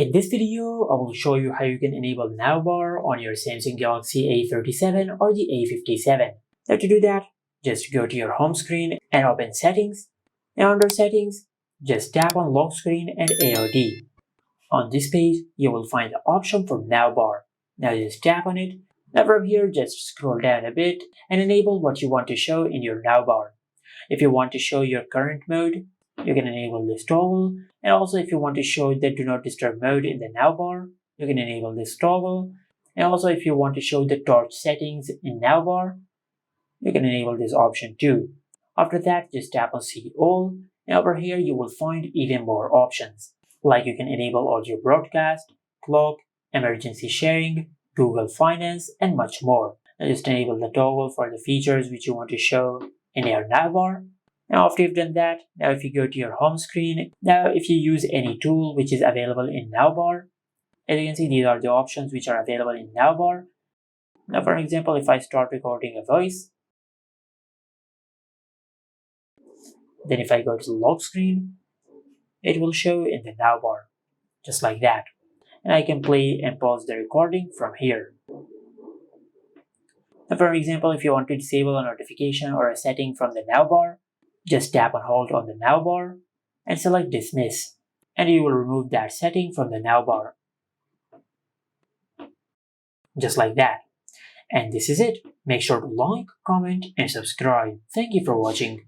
In this video, I will show you how you can enable navbar on your Samsung Galaxy A37 or the A57. Now to do that, just go to your home screen and open Settings. Now under Settings, just tap on Lock Screen and AOD. On this page, you will find the option for navbar. Now just tap on it. Now from here, just scroll down a bit and enable what you want to show in your navbar. If you want to show your current mode, you can enable this toggle, and also if you want to show the do not disturb mode in the navbar, you can enable this toggle, and also if you want to show the torch settings in navbar, you can enable this option too. After that, just tap on See All, and over here you will find even more options, like you can enable audio broadcast, clock, emergency sharing, Google Finance, and much more. Now just enable the toggle for the features which you want to show in your navbar. Now after you've done that, now if you go to your home screen, now if you use any tool which is available in navbar, as you can see these are the options which are available in navbar. Now for example, if I start recording a voice, then if I go to the lock screen, it will show in the navbar, just like that. And I can play and pause the recording from here. Now for example, if you want to disable a notification or a setting from the navbar, just tap and hold on the navbar and select Dismiss, and you will remove that setting from the navbar. Just like that. And this is it. Make sure to like, comment, and subscribe. Thank you for watching.